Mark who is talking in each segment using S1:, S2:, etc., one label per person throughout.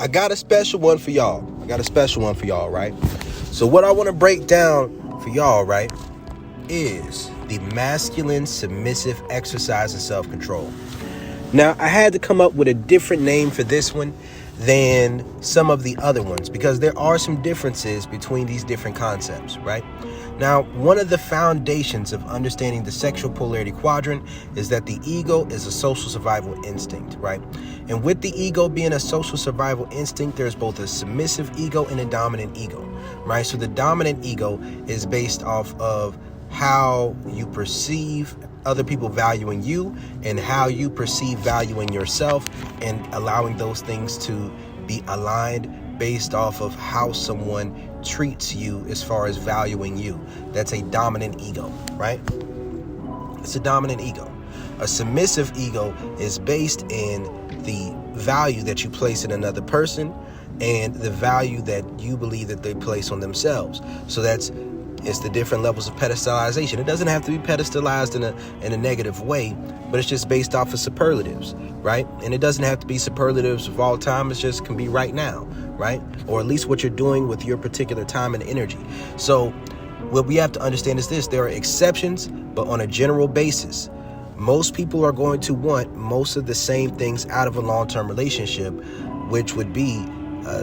S1: I got a special one for y'all. Right? So what I want to break down for y'all, right, is the masculine-submissive exercise and self-control. Now, I had to come up with a different name for this one than some of the other ones because there are some differences between these different concepts, right? Now, one of the foundations of understanding the sexual polarity quadrant is that the ego is a social survival instinct, right? And with the ego being a social survival instinct, there's both a submissive ego and a dominant ego, right? So the dominant ego is based off of how you perceive other people valuing you and how you perceive valuing yourself, and allowing those things to be aligned based off of how someone treats you as far as valuing you. That's a dominant ego, right? It's a dominant ego. A submissive ego is based in the value that you place in another person and the value that you believe that they place on themselves. So it's the different levels of pedestalization. It doesn't have to be pedestalized in a negative way, but it's just based off of superlatives, right? And it doesn't have to be superlatives of all time. It just can be right now, right? Or at least what you're doing with your particular time and energy. So what we have to understand is this: there are exceptions, but on a general basis, most people are going to want most of the same things out of a long-term relationship, which would be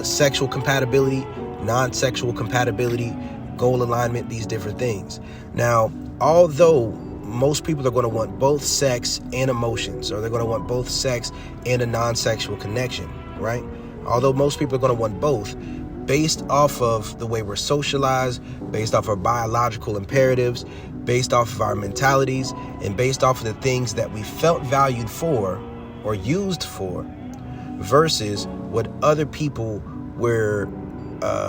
S1: sexual compatibility, non-sexual compatibility, goal alignment, these different things. Now, although most people are going to want both sex and emotions, or they're going to want both sex and a non-sexual connection, right? Although most people are going to want both, based off of the way we're socialized, based off our biological imperatives, based off of our mentalities, and based off of the things that we felt valued for or used for, versus what other people were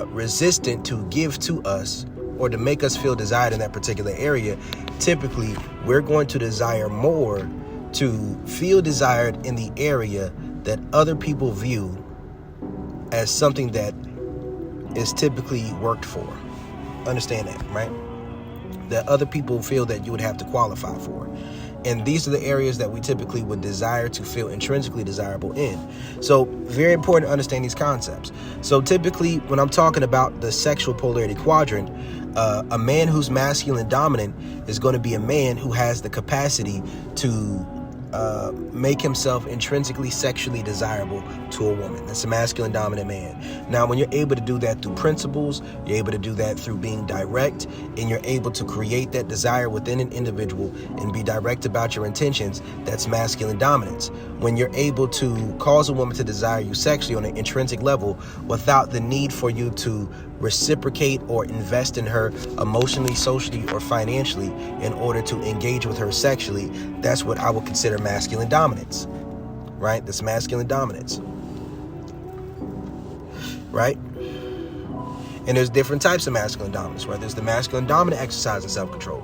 S1: resistant to give to us or to make us feel desired in that particular area, typically we're going to desire more to feel desired in the area that other people view as something that is typically worked for. Understand that, right? That other people feel that you would have to qualify for. And these are the areas that we typically would desire to feel intrinsically desirable in. So very important to understand these concepts. So typically when I'm talking about the sexual polarity quadrant, a man who's masculine dominant is going to be a man who has the capacity to make himself intrinsically sexually desirable to a woman. That's a masculine dominant man. Now, when you're able to do that through principles, you're able to do that through being direct, and you're able to create that desire within an individual and be direct about your intentions, that's masculine dominance. When you're able to cause a woman to desire you sexually on an intrinsic level without the need for you to reciprocate or invest in her emotionally, socially, or financially in order to engage with her sexually, that's what I would consider masculine dominance, right? That's masculine dominance, right? And there's different types of masculine dominance, right? There's the masculine dominant exercise and self-control,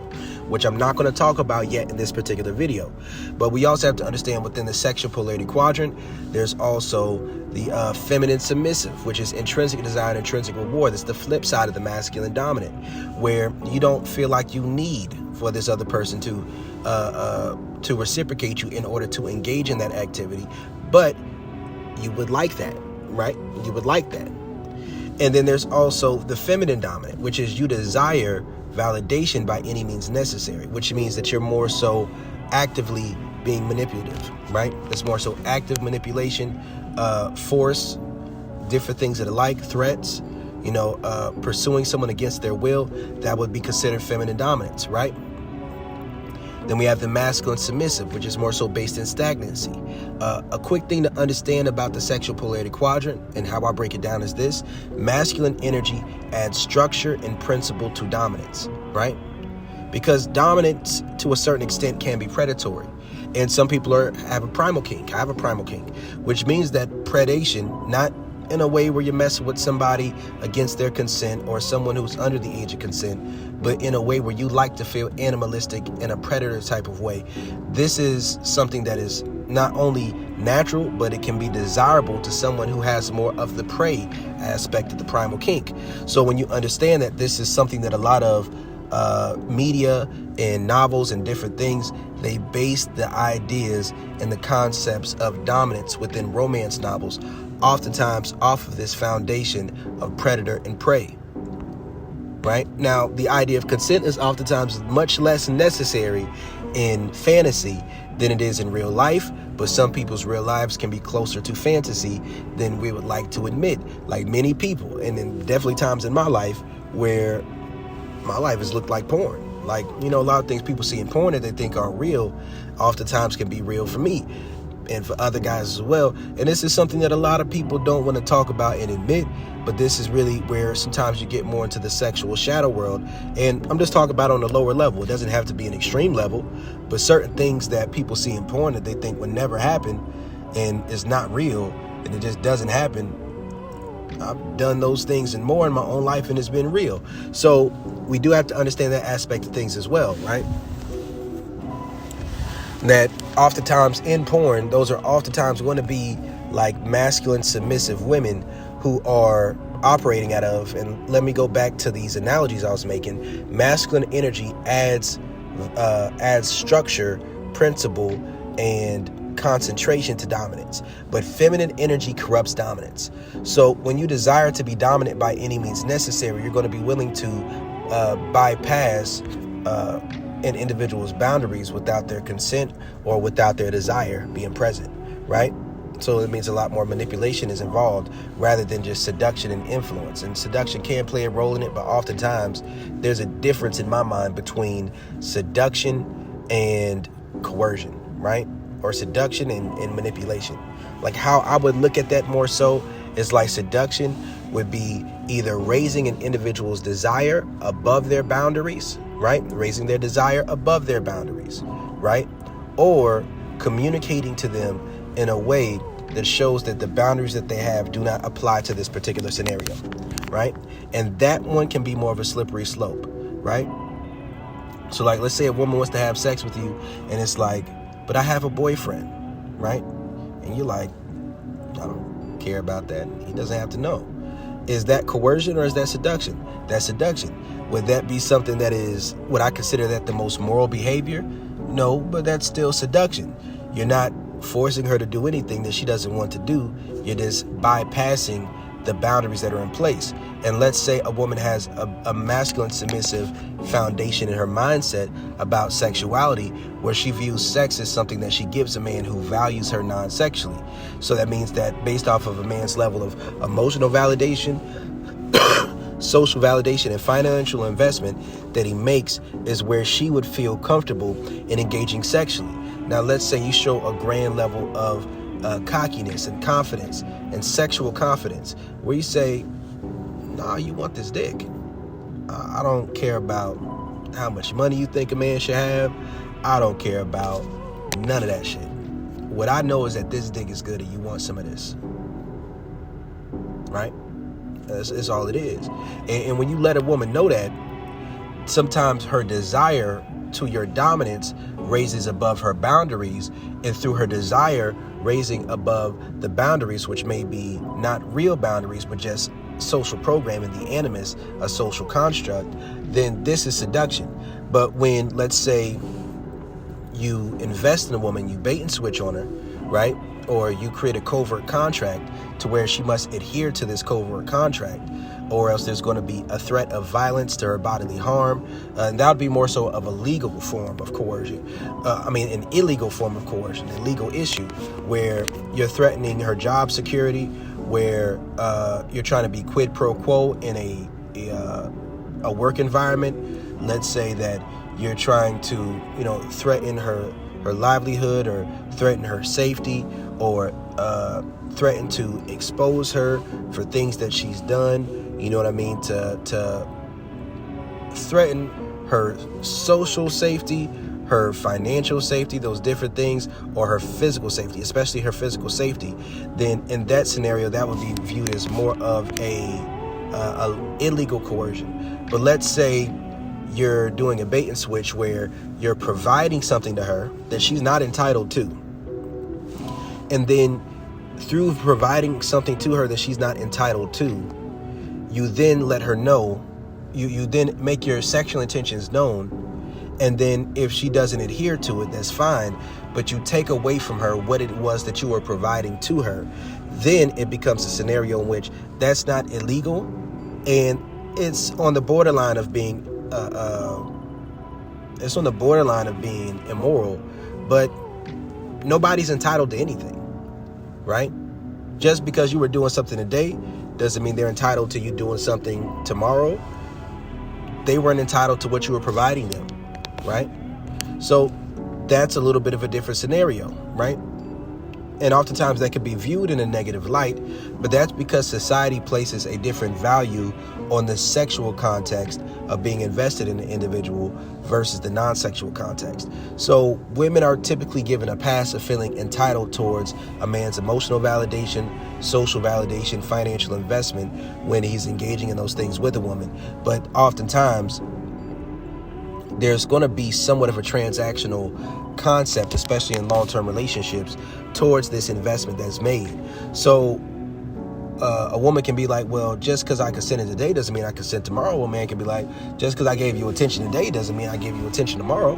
S1: which I'm not going to talk about yet in this particular video. But we also have to understand within the sexual polarity quadrant, there's also the feminine submissive, which is intrinsic desire and intrinsic reward. That's the flip side of the masculine dominant, where you don't feel like you need for this other person to reciprocate you in order to engage in that activity, but you would like that, right? You would like that. And then there's also the feminine dominant, which is you desire validation by any means necessary, which means that you're more so actively being manipulative, right? That's more so active manipulation, force, different things that are like threats, pursuing someone against their will. That would be considered feminine dominance, right? Then we have the masculine submissive, which is more so based in stagnancy. A quick thing to understand about the sexual polarity quadrant and how I break it down is this: masculine energy adds structure and principle to dominance, right? Because dominance to a certain extent can be predatory. And some people have a primal kink. I have a primal kink, which means that predation, not in a way where you're messing with somebody against their consent or someone who's under the age of consent, but in a way where you like to feel animalistic in a predator type of way. This is something that is not only natural, but it can be desirable to someone who has more of the prey aspect of the primal kink. So when you understand that this is something that a lot of media and novels and different things, they base the ideas and the concepts of dominance within romance novels oftentimes off of this foundation of predator and prey. Right? Now, the idea of consent is oftentimes much less necessary in fantasy than it is in real life, but some people's real lives can be closer to fantasy than we would like to admit. Like many people, and then definitely times in my life where my life has looked like porn. Like, a lot of things people see in porn that they think aren't real, oftentimes can be real for me and for other guys as well. And this is something that a lot of people don't want to talk about and admit, but this is really where sometimes you get more into the sexual shadow world. And I'm just talking about on a lower level. It doesn't have to be an extreme level, but certain things that people see in porn that they think would never happen and is not real, and it just doesn't happen. I've done those things and more in my own life, and it's been real. So we do have to understand that aspect of things as well, right? That oftentimes in porn, those are oftentimes going to be like masculine submissive women who are operating out of, and let me go back to these analogies I was making. Masculine energy adds structure, principle, and concentration to dominance, but feminine energy corrupts dominance. So when you desire to be dominant by any means necessary, you're going to be willing to bypass an individual's boundaries without their consent or without their desire being present, right? So it means a lot more manipulation is involved rather than just seduction and influence. And seduction can play a role in it, but oftentimes there's a difference in my mind between seduction and coercion, right? Or seduction and manipulation. Like how I would look at that more so is like seduction would be either raising an individual's desire above their boundaries, right? Raising their desire above their boundaries, right? Or communicating to them in a way that shows that the boundaries that they have do not apply to this particular scenario, right? And that one can be more of a slippery slope, right? So like, let's say a woman wants to have sex with you and it's like, but I have a boyfriend, right? And you're like, I don't care about that. He doesn't have to know. Is that coercion or is that seduction? That's seduction. Would that be something that is, would I consider that the most moral behavior? No, but that's still seduction. You're not forcing her to do anything that she doesn't want to do. You're just bypassing the boundaries that are in place. And let's say a woman has a masculine submissive foundation in her mindset about sexuality, where she views sex as something that she gives a man who values her non-sexually. So that means that based off of a man's level of emotional validation, social validation, and financial investment that he makes is where she would feel comfortable in engaging sexually. Now, let's say you show a grand level of cockiness and confidence and sexual confidence, where you say, nah, you want this dick. I don't care about how much money you think a man should have. I don't care about none of that shit. What I know is that this dick is good and you want some of this. Right? That's all it is. And when you let a woman know that, sometimes her desire to your dominance raises above her boundaries, and through her desire raising above the boundaries, which may be not real boundaries, but just social programming, the animus, a social construct, then this is seduction. But when, let's say, you invest in a woman, you bait and switch on her, right? Or you create a covert contract to where she must adhere to this covert contract, or else there's going to be a threat of violence to her bodily harm. And that would be more so of a legal form of coercion. An illegal form of coercion, a legal issue where you're threatening her job security, where you're trying to be quid pro quo in a work environment. Let's say that you're trying to, threaten her livelihood, or threaten her safety, or threaten to expose her for things that she's done. You know what I mean? To threaten her social safety, her financial safety, those different things, or her physical safety, especially her physical safety. Then in that scenario, that would be viewed as more of a illegal coercion. But let's say you're doing a bait and switch where you're providing something to her that she's not entitled to. And then through providing something to her that she's not entitled to, you then let her know, you then make your sexual intentions known. And then if she doesn't adhere to it, that's fine. But you take away from her what it was that you were providing to her. then it becomes a scenario in which that's not illegal, and it's on the borderline of being immoral, but nobody's entitled to anything, right? Just because you were doing something today doesn't mean they're entitled to you doing something tomorrow. They weren't entitled to what you were providing them, right? So that's a little bit of a different scenario, right? And oftentimes that could be viewed in a negative light, but that's because society places a different value on the sexual context of being invested in an individual versus the non-sexual context. So women are typically given a pass of feeling entitled towards a man's emotional validation, social validation, financial investment when he's engaging in those things with a woman. But oftentimes there's going to be somewhat of a transactional concept, especially in long-term relationships, towards this investment that's made. So a woman can be like, well, just because I consented today doesn't mean I consent tomorrow. A man can be like, just because I gave you attention today doesn't mean I gave you attention tomorrow.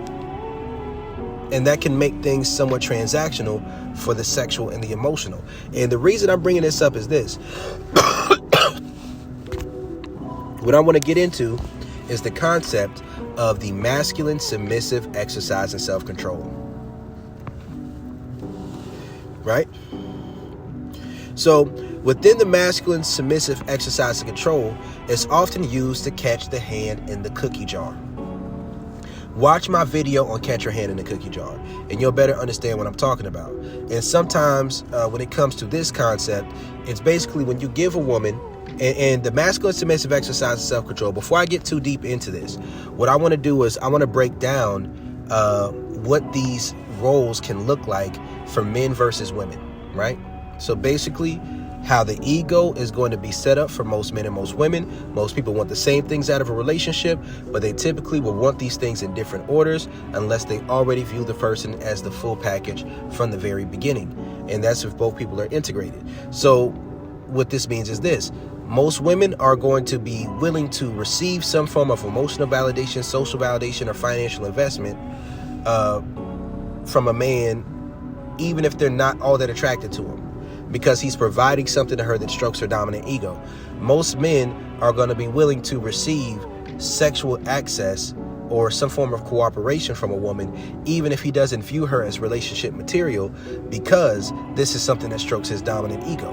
S1: And that can make things somewhat transactional for the sexual and the emotional. And the reason I'm bringing this up is this. What I want to get into is the concept of the masculine submissive exercise and self-control. Right? So within the masculine submissive exercise and control, it's often used to catch the hand in the cookie jar. Watch my video on catch your hand in the cookie jar, and you'll better understand what I'm talking about. And sometimes when it comes to this concept, it's basically when you give a woman, and the masculine submissive exercise and self-control, before I get too deep into this, what I want to do is I want to break down what these roles can look like for men versus women, right? So basically, how the ego is going to be set up for most men and most women. Most people want the same things out of a relationship, but they typically will want these things in different orders unless they already view the person as the full package from the very beginning. And that's if both people are integrated. So what this means is this. Most women are going to be willing to receive some form of emotional validation, social validation, or financial investment from a man, even if they're not all that attracted to him, because he's providing something to her that strokes her dominant ego. Most men are going to be willing to receive sexual access or some form of cooperation from a woman, even if he doesn't view her as relationship material, because this is something that strokes his dominant ego,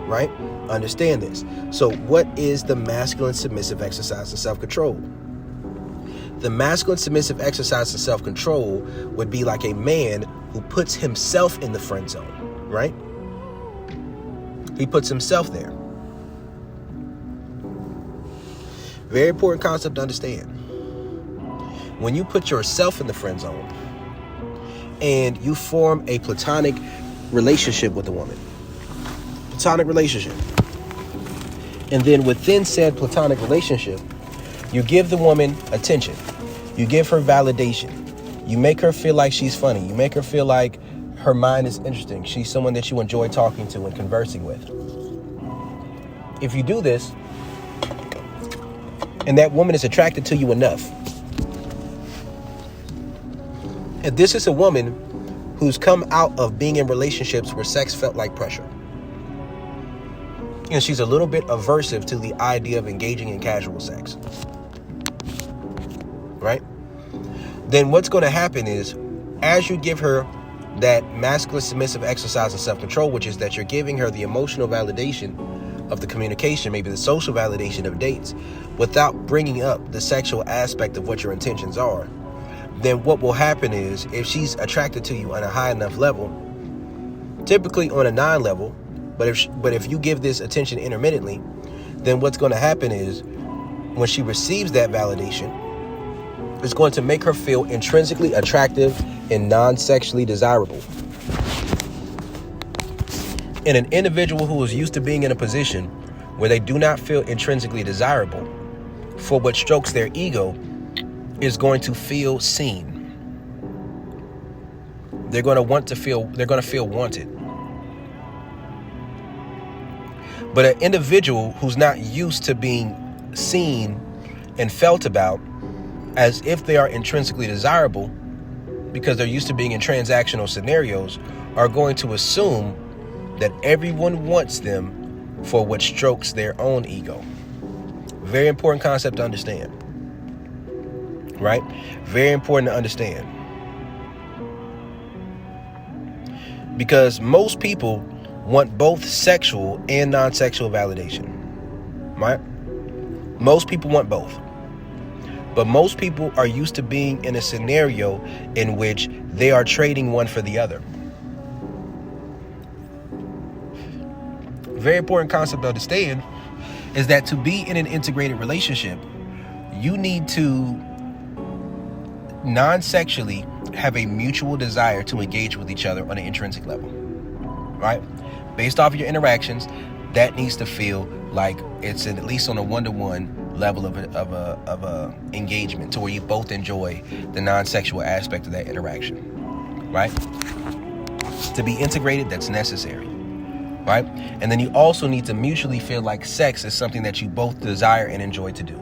S1: right? Understand this. So what is the masculine submissive exercise and self-control? The masculine submissive exercise and self-control would be like a man who puts himself in the friend zone, right? He puts himself there. Very important concept to understand. When you put yourself in the friend zone and you form a platonic relationship with a woman, platonic relationship, and then within said platonic relationship, you give the woman attention, you give her validation, you make her feel like she's funny, you make her feel like her mind is interesting, she's someone that you enjoy talking to and conversing with. If you do this, and that woman is attracted to you enough, and this is a woman who's come out of being in relationships where sex felt like pressure, and she's a little bit aversive to the idea of engaging in casual sex, right? Then what's going to happen is, as you give her that masculine submissive exercise and self-control, which is that you're giving her the emotional validation of the communication, maybe the social validation of dates, without bringing up the sexual aspect of what your intentions are, then what will happen is, if she's attracted to you on a high enough level, typically on a 9 level, but if you give this attention intermittently, then what's going to happen is, when she receives that validation, it's going to make her feel intrinsically attractive and non-sexually desirable. And an individual who is used to being in a position where they do not feel intrinsically desirable for what strokes their ego is going to feel seen. They're going to feel wanted. But an individual who's not used to being seen and felt about as if they are intrinsically desirable, because they're used to being in transactional scenarios, are going to assume that everyone wants them for what strokes their own ego. Very important concept to understand, right? Very important to understand. Because most people want both sexual and non-sexual validation, right? Most people want both. But most people are used to being in a scenario in which they are trading one for the other. Very important concept to understand is that to be in an integrated relationship, you need to non-sexually have a mutual desire to engage with each other on an intrinsic level, right? Based off of your interactions, that needs to feel like it's at least on a one-to-one level of a engagement, to where you both enjoy the non-sexual aspect of that interaction, right? To be integrated, that's necessary, right? And then you also need to mutually feel like sex is something that you both desire and enjoy to do.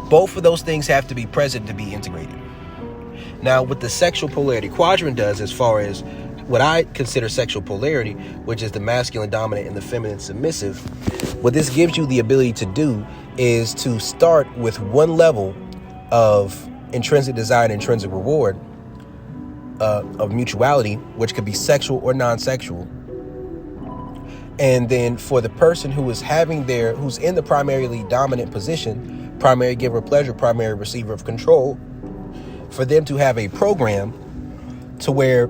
S1: Both of those things have to be present to be integrated. Now, what the sexual polarity quadrant does, as far as what I consider sexual polarity, which is the masculine dominant and the feminine submissive, what this gives you the ability to do is to start with one level of intrinsic desire and intrinsic reward, of mutuality, which could be sexual or non-sexual. And then for the person who is who's in the primarily dominant position, primary giver of pleasure, primary receiver of control, for them to have a program to where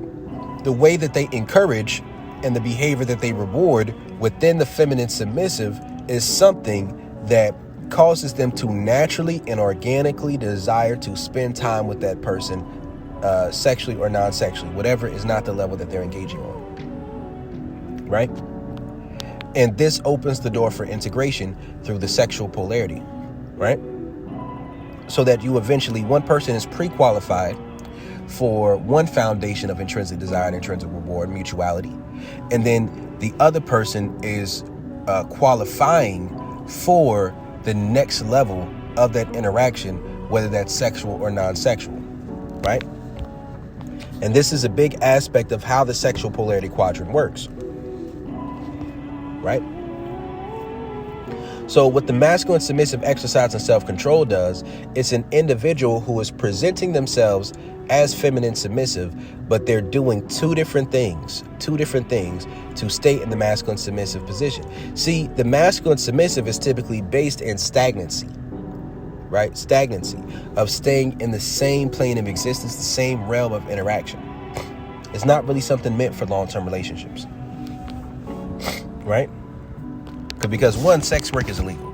S1: the way that they encourage and the behavior that they reward within the feminine submissive is something that causes them to naturally and organically desire to spend time with that person, sexually or non-sexually, whatever is not the level that they're engaging on, right? And this opens the door for integration through the sexual polarity, right? So that you eventually, one person is pre-qualified for one foundation of intrinsic desire and intrinsic reward, mutuality. And then the other person is qualifying for the next level of that interaction, whether that's sexual or non-sexual, right? And this is a big aspect of how the sexual polarity quadrant works, right? So what the masculine submissive exercise and self-control does, it's an individual who is presenting themselves as feminine submissive, but they're doing two different things to stay in the masculine submissive position. See, the masculine submissive is typically based in stagnancy, right? Stagnancy of staying in the same plane of existence, the same realm of interaction. It's not really something meant for long-term relationships, right? Because one, sex work is illegal.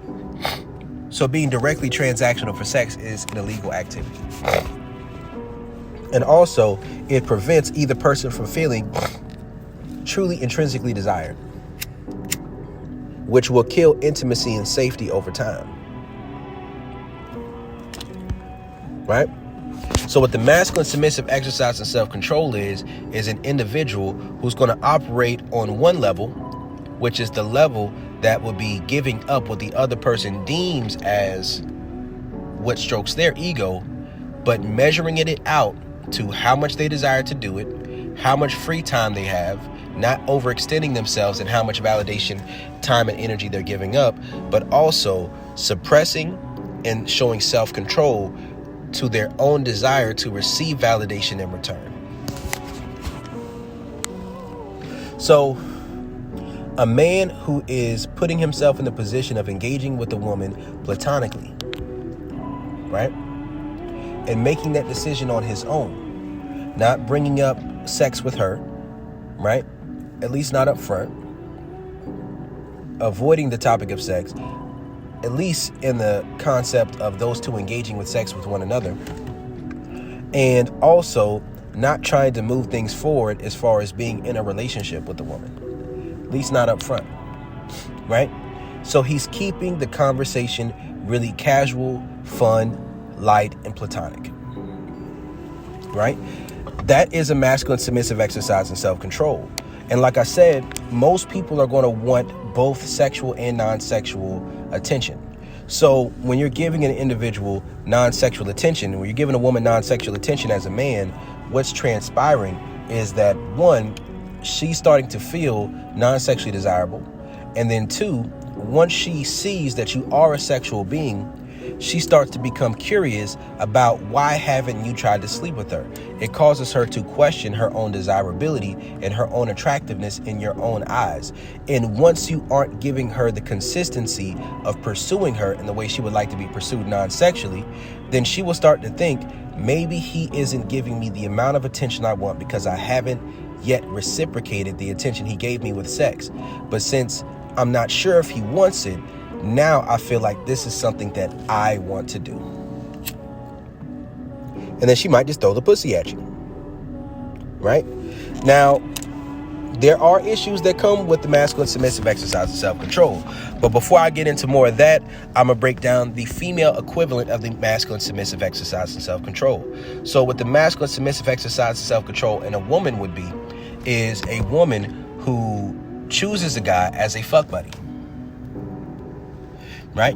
S1: So being directly transactional for sex is an illegal activity. And also, it prevents either person from feeling truly intrinsically desired, which will kill intimacy and safety over time, right? So what the masculine submissive exercise and self-control is an individual who's going to operate on one level, which is the level that will be giving up what the other person deems as what strokes their ego, but measuring it out to how much they desire to do it, how much free time they have, not overextending themselves, and how much validation, time, and energy they're giving up, but also suppressing and showing self-control to their own desire to receive validation in return. So a man who is putting himself in the position of engaging with a woman platonically, right? And making that decision on his own, not bringing up sex with her, right? At least not up front. Avoiding the topic of sex, at least in the concept of those two engaging with sex with one another. And also not trying to move things forward as far as being in a relationship with the woman. At least not up front, right? So he's keeping the conversation really casual, fun, light, and platonic, right? That is a masculine submissive exercise in self-control. And like I said, most people are going to want both sexual and non-sexual attention. So when you're giving an individual non-sexual attention, when you're giving a woman non-sexual attention as a man, what's transpiring is that one, she's starting to feel non-sexually desirable. And then 2, once she sees that you are a sexual being, she starts to become curious about why haven't you tried to sleep with her? It causes her to question her own desirability and her own attractiveness in your own eyes. And once you aren't giving her the consistency of pursuing her in the way she would like to be pursued non-sexually, then she will start to think, maybe he isn't giving me the amount of attention I want because I haven't yet reciprocated the attention he gave me with sex. But since I'm not sure if he wants it, now I feel like this is something that I want to do. And then she might just throw the pussy at you. Right? Now, there are issues that come with the masculine-submissive exercise of self-control. But before I get into more of that, I'm going to break down the female equivalent of the masculine-submissive exercise of self-control. So what the masculine-submissive exercise of self-control in a woman would be is a woman who chooses a guy as a fuck buddy. Right?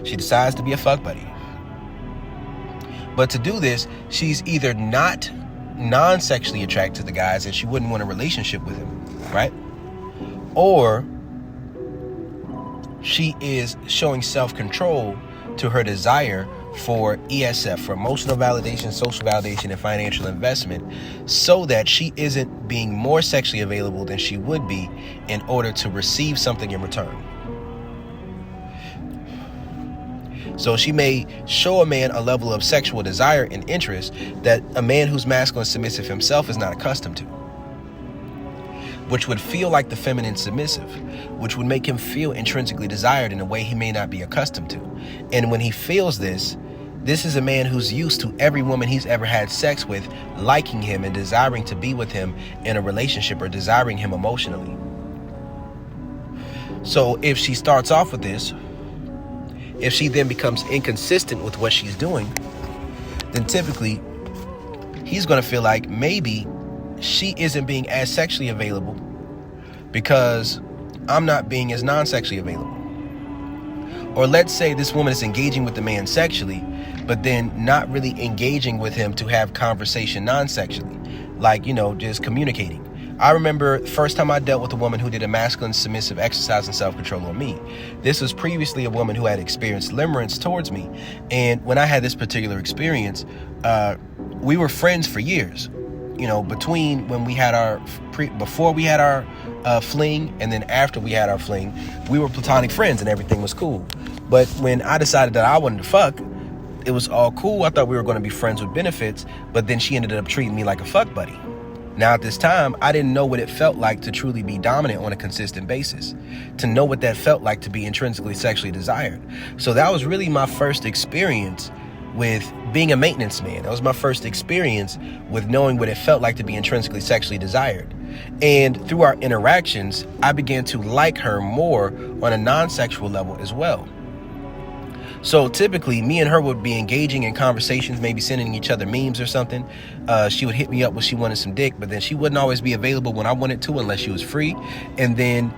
S1: She decides to be a fuck buddy. But to do this, she's either not non-sexually attracted to the guys and she wouldn't want a relationship with him, right? Or she is showing self-control to her desire for ESF, for emotional validation, social validation, and financial investment, so that she isn't being more sexually available than she would be in order to receive something in return. So she may show a man a level of sexual desire and interest that a man who's masculine submissive himself is not accustomed to, which would feel like the feminine submissive, which would make him feel intrinsically desired in a way he may not be accustomed to. And when he feels this is a man who's used to every woman he's ever had sex with liking him and desiring to be with him in a relationship or desiring him emotionally. So if she starts off with this, if she then becomes inconsistent with what she's doing, then typically he's going to feel like maybe she isn't being as sexually available because I'm not being as non-sexually available. Or let's say this woman is engaging with the man sexually, but then not really engaging with him to have conversation non-sexually, like, just communicating. I remember the first time I dealt with a woman who did a masculine submissive exercise and self-control on me. This was previously a woman who had experienced limerence towards me. And when I had this particular experience, we were friends for years. Between when we had before we had our fling and then after we had our fling, we were platonic friends and everything was cool. But when I decided that I wanted to fuck, it was all cool. I thought we were going to be friends with benefits, but then she ended up treating me like a fuck buddy. Now, at this time, I didn't know what it felt like to truly be dominant on a consistent basis, to know what that felt like to be intrinsically sexually desired. So that was really my first experience with being a maintenance man. That was my first experience with knowing what it felt like to be intrinsically sexually desired. And through our interactions, I began to like her more on a non-sexual level as well. So typically, me and her would be engaging in conversations, maybe sending each other memes or something. She would hit me up when she wanted some dick, but then she wouldn't always be available when I wanted to unless she was free. And then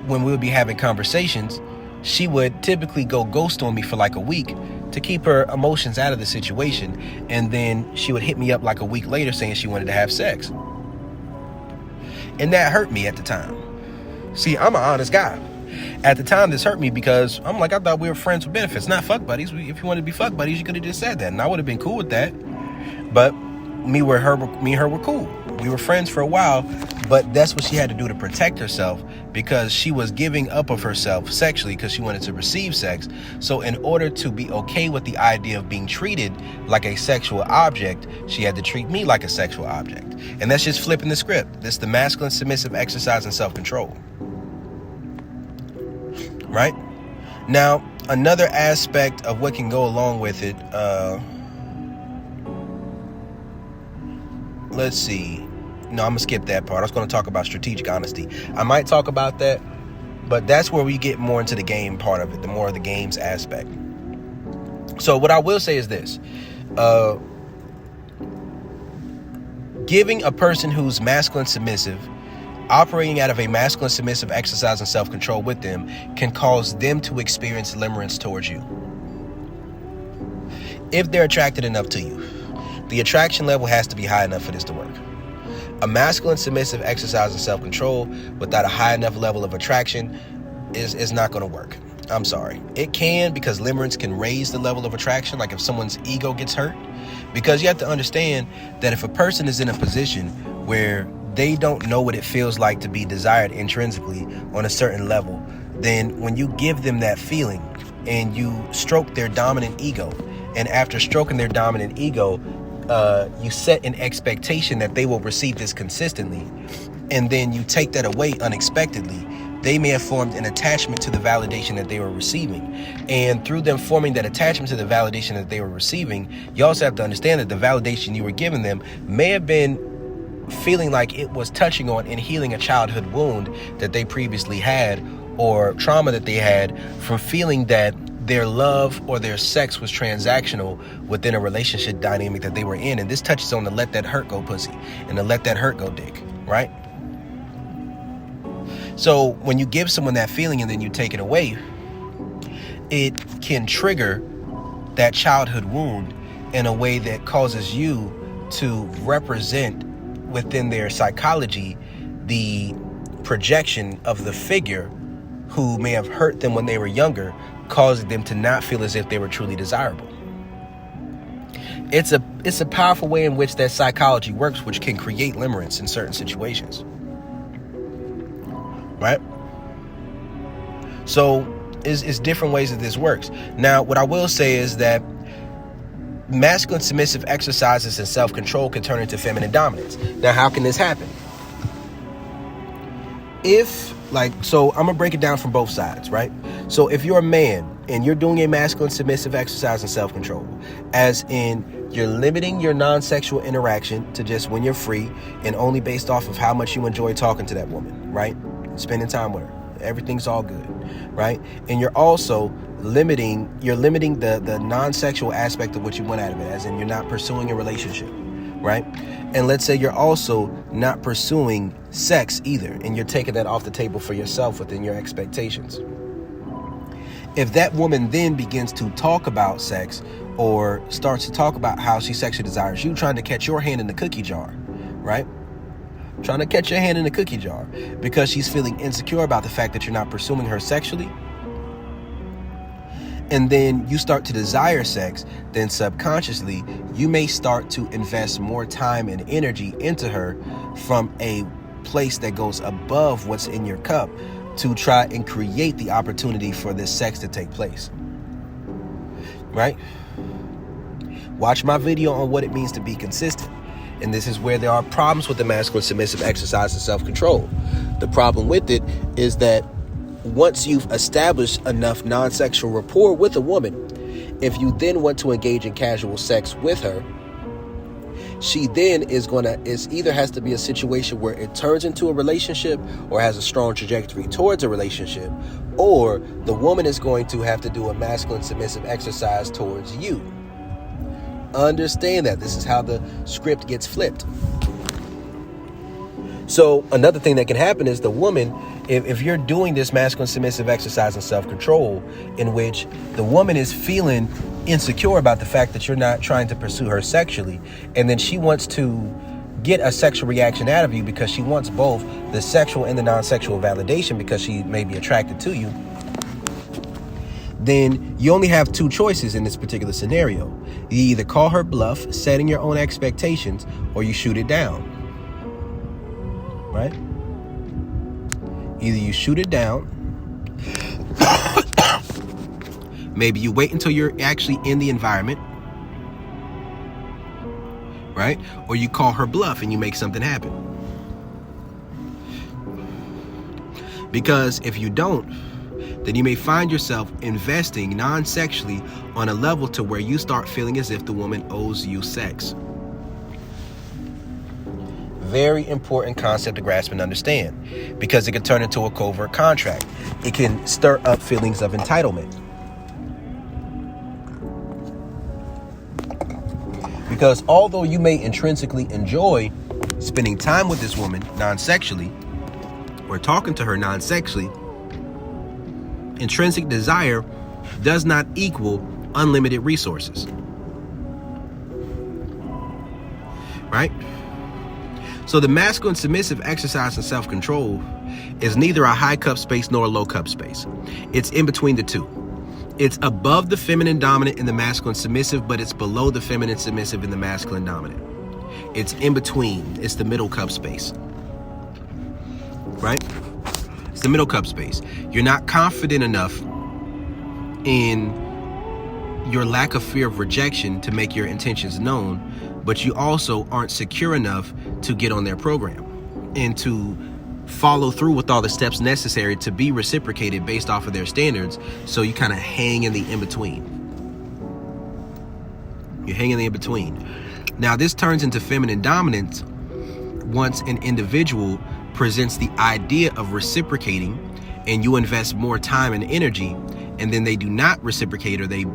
S1: when we would be having conversations, she would typically go ghost on me for like a week to keep her emotions out of the situation. And then she would hit me up like a week later saying she wanted to have sex. And that hurt me at the time. See, I'm an honest guy. At the time, this hurt me because I'm like, I thought we were friends with benefits, not fuck buddies. If you wanted to be fuck buddies, you could have just said that, and I would have been cool with that. But me and her were cool. We were friends for a while, but that's what she had to do to protect herself because she was giving up of herself sexually because she wanted to receive sex. So in order to be okay with the idea of being treated like a sexual object, she had to treat me like a sexual object. And that's just flipping the script. That's the masculine submissive exercise and self-control. Right? Now, another aspect of what can go along with it, let's see. No, I'm going to skip that part. I was going to talk about strategic honesty. I might talk about that, but that's where we get more into the game part of it, the more of the games aspect. So what I will say is this. Giving a person who's masculine submissive, operating out of a masculine submissive exercise and self-control with them can cause them to experience limerence towards you. If they're attracted enough to you, the attraction level has to be high enough for this to work. A masculine submissive exercise of self-control without a high enough level of attraction is not going to work. I'm sorry. It can, because limerence can raise the level of attraction, like if someone's ego gets hurt. Because you have to understand that if a person is in a position where they don't know what it feels like to be desired intrinsically on a certain level, then when you give them that feeling and you stroke their dominant ego, and after stroking their dominant ego, you set an expectation that they will receive this consistently, and then you take that away unexpectedly, they may have formed an attachment to the validation that they were receiving. And through them forming that attachment to the validation that they were receiving, you also have to understand that the validation you were giving them may have been feeling like it was touching on and healing a childhood wound that they previously had, or trauma that they had from feeling that their love or their sex was transactional within a relationship dynamic that they were in. And this touches on the let that hurt go pussy and the let that hurt go dick, right? So when you give someone that feeling and then you take it away, it can trigger that childhood wound in a way that causes you to represent within their psychology the projection of the figure who may have hurt them when they were younger, causing them to not feel as if they were truly desirable. It's a powerful way in which that psychology works, which can create limerence in certain situations. Right? So it's different ways that this works. Now, what I will say is that masculine submissive exercises and self-control can turn into feminine dominance. Now, how can this happen? So I'm gonna break it down from both sides, right? So if you're a man and you're doing a masculine submissive exercise and self-control, as in you're limiting your non-sexual interaction to just when you're free and only based off of how much you enjoy talking to that woman, right? Spending time with her. Everything's all good, right? And you're also limiting the non-sexual aspect of what you want out of it, as in you're not pursuing a relationship, right? And let's say you're also not pursuing sex either, and you're taking that off the table for yourself within your expectations. If that woman then begins to talk about sex or starts to talk about how she sexually desires you, trying to catch your hand in the cookie jar, right? Trying to catch your hand in the cookie jar because she's feeling insecure about the fact that you're not pursuing her sexually, and then you start to desire sex, then subconsciously you may start to invest more time and energy into her from a place that goes above what's in your cup to try and create the opportunity for this sex to take place, right? Watch my video on what it means to be consistent. And this is where there are problems with the masculine submissive exercise and self-control. The problem with it is that once you've established enough non-sexual rapport with a woman, if you then want to engage in casual sex with her, she then either has to be a situation where it turns into a relationship or has a strong trajectory towards a relationship, or the woman is going to have to do a masculine submissive exercise towards you. Understand that this is how the script gets flipped. So another thing that can happen is the woman, if you're doing this masculine submissive exercise and self-control in which the woman is feeling insecure about the fact that you're not trying to pursue her sexually, and then she wants to get a sexual reaction out of you because she wants both the sexual and the non-sexual validation because she may be attracted to you, then you only have two choices in this particular scenario. You either call her bluff, setting your own expectations, or you shoot it down, right? Either you shoot it down, maybe you wait until you're actually in the environment, right? Or you call her bluff and you make something happen. Because if you don't, then you may find yourself investing non-sexually on a level to where you start feeling as if the woman owes you sex. Very important concept to grasp and understand, because it can turn into a covert contract. It can stir up feelings of entitlement. Because although you may intrinsically enjoy spending time with this woman non-sexually or talking to her non-sexually, intrinsic desire does not equal unlimited resources, right? So the masculine submissive exercise and self-control is neither a high cup space nor a low cup space. It's in between the two. It's above the feminine dominant in the masculine submissive, but it's below the feminine submissive in the masculine dominant. It's in between. It's the middle cup space. Right? It's the middle cup space. You're not confident enough in your lack of fear of rejection to make your intentions known, but you also aren't secure enough to get on their program and to follow through with all the steps necessary to be reciprocated based off of their standards. So you kind of hang in the in-between. You hang in the in-between. Now this turns into feminine dominance once an individual presents the idea of reciprocating and you invest more time and energy, and then they do not reciprocate, or they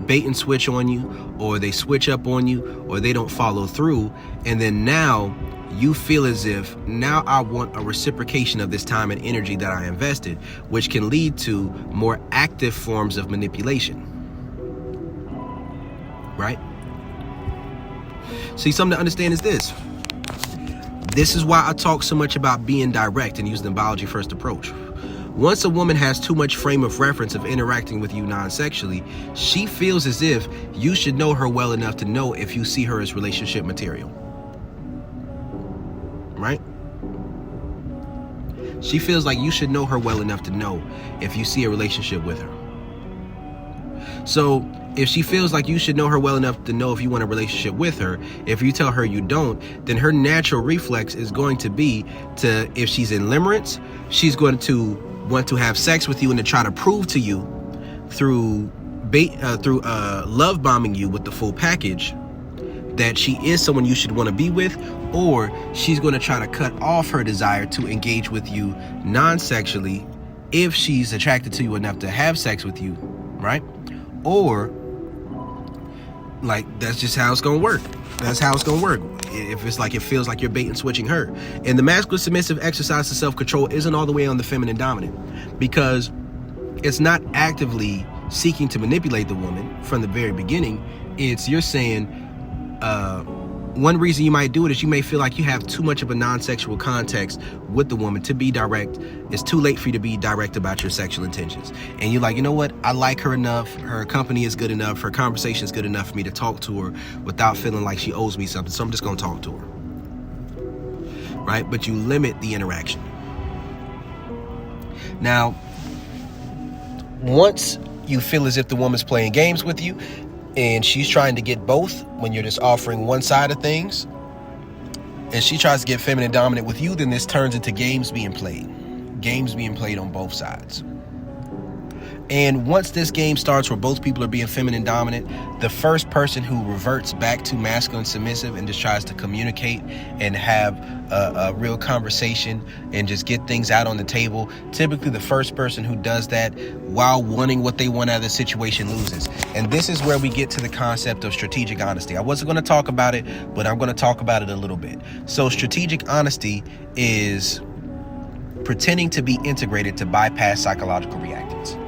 S1: bait and switch on you, or they switch up on you, or they don't follow through, and then now you feel as if, now I want a reciprocation of this time and energy that I invested, which can lead to more active forms of manipulation. Right? See, something to understand is this. This is why I talk so much about being direct and using the biology first approach. Once a woman has too much frame of reference of interacting with you non-sexually, she feels as if you should know her well enough to know if you see her as relationship material. Right? She feels like you should know her well enough to know if you see a relationship with her. So if she feels like you should know her well enough to know if you want a relationship with her, if you tell her you don't, then her natural reflex is going to be to, if she's in limerence, she's going to want to have sex with you and to try to prove to you through love bombing you with the full package that she is someone you should want to be with, or she's going to try to cut off her desire to engage with you non-sexually if she's attracted to you enough to have sex with you, right? Or like, that's just how it's gonna work. That's how it's gonna work. If it's like, it feels like you're bait and switching her. And the masculine submissive exercise of self-control isn't all the way on the feminine dominant, because it's not actively seeking to manipulate the woman from the very beginning. It's, you're saying, one reason you might do it is you may feel like you have too much of a non-sexual context with the woman to be direct. It's too late for you to be direct about your sexual intentions. And you're like, you know what? I like her enough. Her company is good enough. Her conversation is good enough for me to talk to her without feeling like she owes me something. So I'm just going to talk to her. Right? But you limit the interaction. Now, once you feel as if the woman's playing games with you, and she's trying to get both when you're just offering one side of things, and she tries to get feminine dominant with you, then this turns into games being played on both sides. And once this game starts where both people are being feminine dominant, the first person who reverts back to masculine submissive and just tries to communicate and have a real conversation and just get things out on the table, typically the first person who does that while wanting what they want out of the situation loses. And this is where we get to the concept of strategic honesty. I wasn't going to talk about it, but I'm going to talk about it a little bit. So strategic honesty is pretending to be integrated to bypass psychological reactants.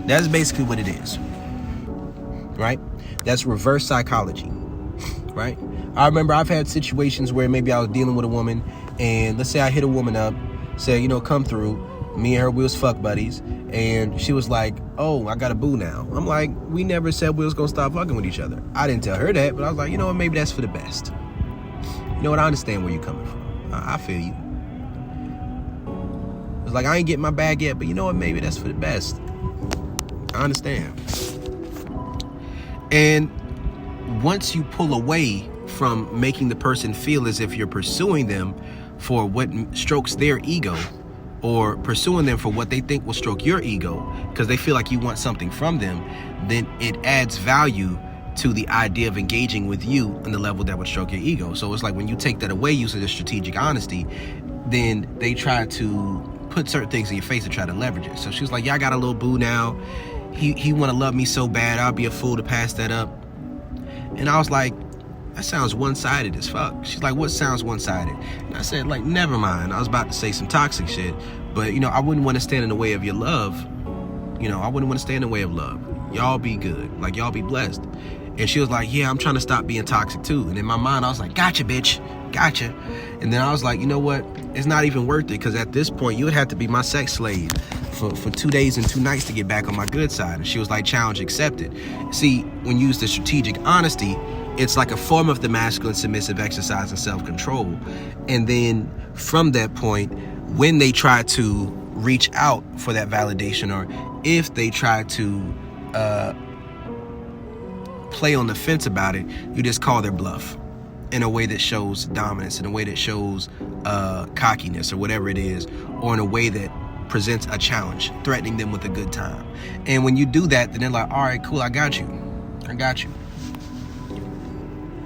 S1: That's basically what it is, right? That's reverse psychology, right? I remember I've had situations where maybe I was dealing with a woman, and let's say I hit a woman up, say, you know, come through. Me and her, we was fuck buddies, and she was like, oh, I got a boo now. I'm like, we never said we was gonna stop fucking with each other. I didn't tell her that, but I was like, you know what, maybe that's for the best. You know what, I understand where you're coming from. I feel you. It's like, I ain't getting my bag yet, but you know what, maybe that's for the best. I understand. And once you pull away from making the person feel as if you're pursuing them for what strokes their ego, or pursuing them for what they think will stroke your ego because they feel like you want something from them, then it adds value to the idea of engaging with you on the level that would stroke your ego. So it's like when you take that away using the strategic honesty, then they try to put certain things in your face and try to leverage it. So she was like, yeah, I got a little boo now. He want to love me so bad, I'll be a fool to pass that up. And I was like, that sounds one-sided as fuck. She's like, what sounds one-sided? And I said, like, never mind. I was about to say some toxic shit, but, you know, I wouldn't want to stand in the way of your love. You know, I wouldn't want to stand in the way of love. Y'all be good. Like, y'all be blessed. And she was like, yeah, I'm trying to stop being toxic too. And in my mind, I was like, gotcha, bitch, gotcha. And then I was like, you know what? It's not even worth it, because at this point, you would have to be my sex slave for 2 days and 2 nights to get back on my good side. And she was like, challenge accepted. See, when you use the strategic honesty, it's like a form of the masculine submissive exercise and self-control. And then from that point, when they try to reach out for that validation, or if they try to play on the fence about it, you just call their bluff in a way that shows dominance, in a way that shows cockiness or whatever it is, or in a way that presents a challenge, threatening them with a good time. And when you do that, then they're like, all right, cool, I got you.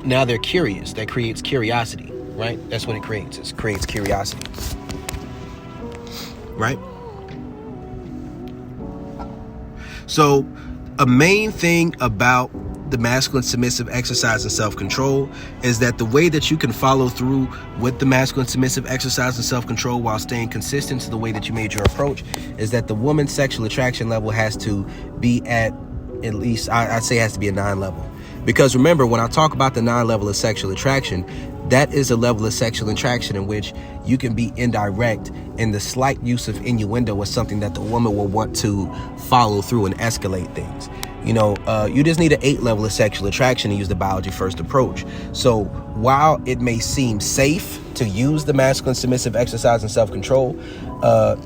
S1: Now they're curious. That creates curiosity, right? That's what it creates. It creates curiosity, right? So a main thing about the masculine submissive exercise and self-control is that the way that you can follow through with the masculine submissive exercise and self-control while staying consistent to the way that you made your approach is that the woman's sexual attraction level has to be at least, I'd say it has to be a 9 level. Because remember, when I talk about the 9 level of sexual attraction, that is a level of sexual attraction in which you can be indirect, and the slight use of innuendo is something that the woman will want to follow through and escalate things. You know, you just need an 8 level of sexual attraction to use the biology first approach. So while it may seem safe to use the masculine submissive exercise and self-control,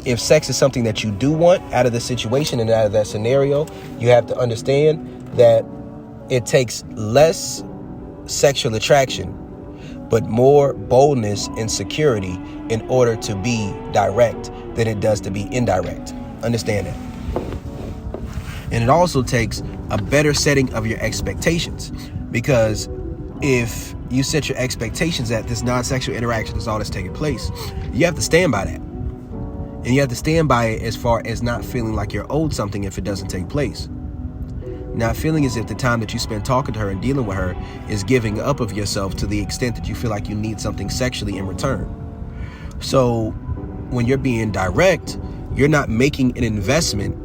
S1: if sex is something that you do want out of the situation and out of that scenario, you have to understand that it takes less sexual attraction, but more boldness and security in order to be direct than it does to be indirect. Understand that. And it also takes a better setting of your expectations, because if you set your expectations at this non-sexual interaction is all that's taking place, you have to stand by that. And you have to stand by it as far as not feeling like you're owed something if it doesn't take place. Not feeling as if the time that you spend talking to her and dealing with her is giving up of yourself to the extent that you feel like you need something sexually in return. So when you're being direct, you're not making an investment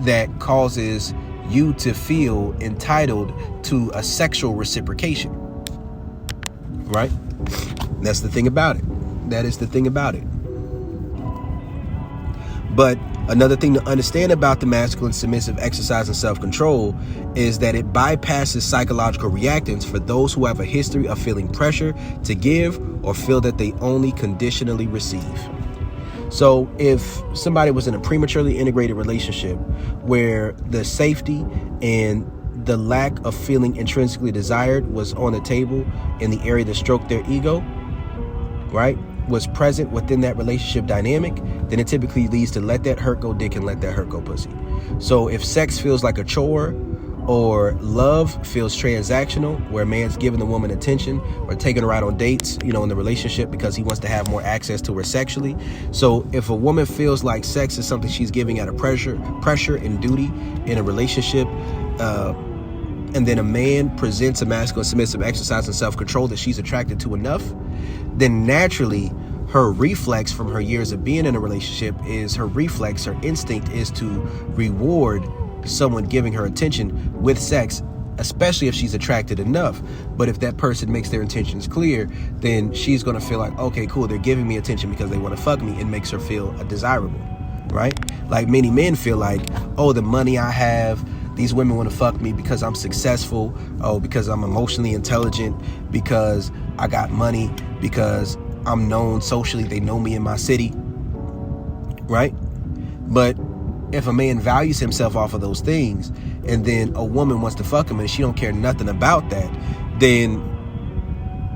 S1: that causes you to feel entitled to a sexual reciprocation, right? That's the thing about it. That is the thing about it. But another thing to understand about the masculine submissive exercise and self-control is that it bypasses psychological reactance for those who have a history of feeling pressure to give or feel that they only conditionally receive. So if somebody was in a prematurely integrated relationship where the safety and the lack of feeling intrinsically desired was on the table in the area that stroked their ego, right, was present within that relationship dynamic, then it typically leads to let that hurt go dick and let that hurt go pussy. So if sex feels like a chore, or love feels transactional, where a man's giving the woman attention or taking her out on dates, you know, in the relationship because he wants to have more access to her sexually. So if a woman feels like sex is something she's giving out of pressure and duty in a relationship, and then a man presents a masculine submissive exercise and self-control that she's attracted to enough, then naturally her reflex from her years of being in a relationship is her instinct is to reward someone giving her attention with sex, especially if she's attracted enough. But if that person makes their intentions clear, then she's going to feel like, okay, cool, they're giving me attention because they want to fuck me. It makes her feel desirable, right? Like many men feel like, oh, the money I have, these women want to fuck me because I'm successful, oh, because I'm emotionally intelligent, because I got money, because I'm known socially, they know me in my city, right? But if a man values himself off of those things, and then a woman wants to fuck him and she don't care nothing about that, then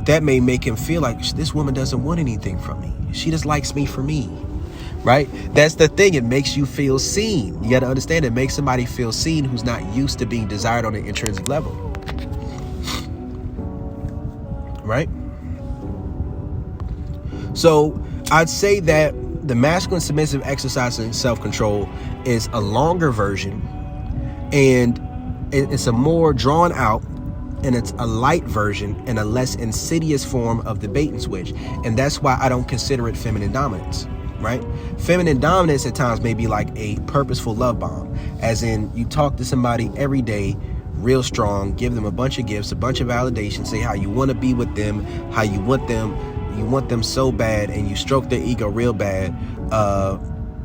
S1: that may make him feel like this woman doesn't want anything from me. She just likes me for me, right? That's the thing. It makes you feel seen. You got to understand, it makes somebody feel seen who's not used to being desired on an intrinsic level, right? So I'd say that the masculine submissive exercise and self-control is a longer version, and it's a more drawn out, and it's a light version and a less insidious form of the bait and switch. And that's why I don't consider it feminine dominance, right? Feminine dominance at times may be like a purposeful love bomb, as in you talk to somebody every day real strong, give them a bunch of gifts, a bunch of validation, say how you want to be with them, how you want them so bad, and you stroke their ego real bad,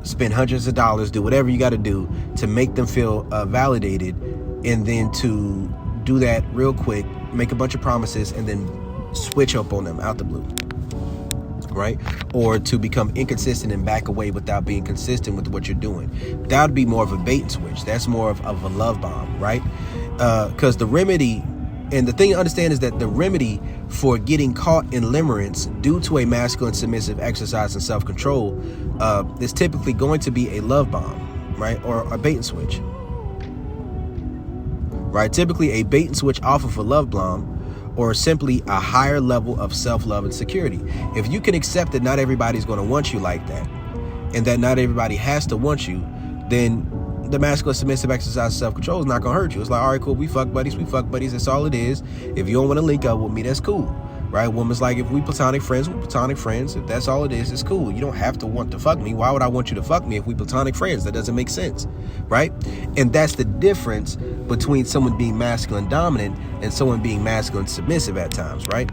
S1: spend hundreds of dollars, do whatever you got to do to make them feel validated, and then to do that real quick, make a bunch of promises, and then switch up on them out the blue, right? Or to become inconsistent and back away without being consistent with what you're doing. That would be more of a bait and switch. That's more of a love bomb, right? Because the remedy, and the thing to understand is that the remedy for getting caught in limerence due to a masculine submissive exercise and self-control is typically going to be a love bomb, right? Or a bait and switch, right? Typically a bait and switch off of a love bomb, or simply a higher level of self-love and security. If you can accept that not everybody's going to want you like that, and that not everybody has to want you, then the masculine submissive exercise of self-control is not going to hurt you. It's like, all right, cool, we fuck buddies, that's all it is. If you don't want to link up with me, that's cool, right? Woman's like, if we platonic friends, we're platonic friends. If that's all it is, it's cool. You don't have to want to fuck me. Why would I want you to fuck me if we platonic friends? That doesn't make sense, right? And that's the difference between someone being masculine dominant and someone being masculine submissive at times, right?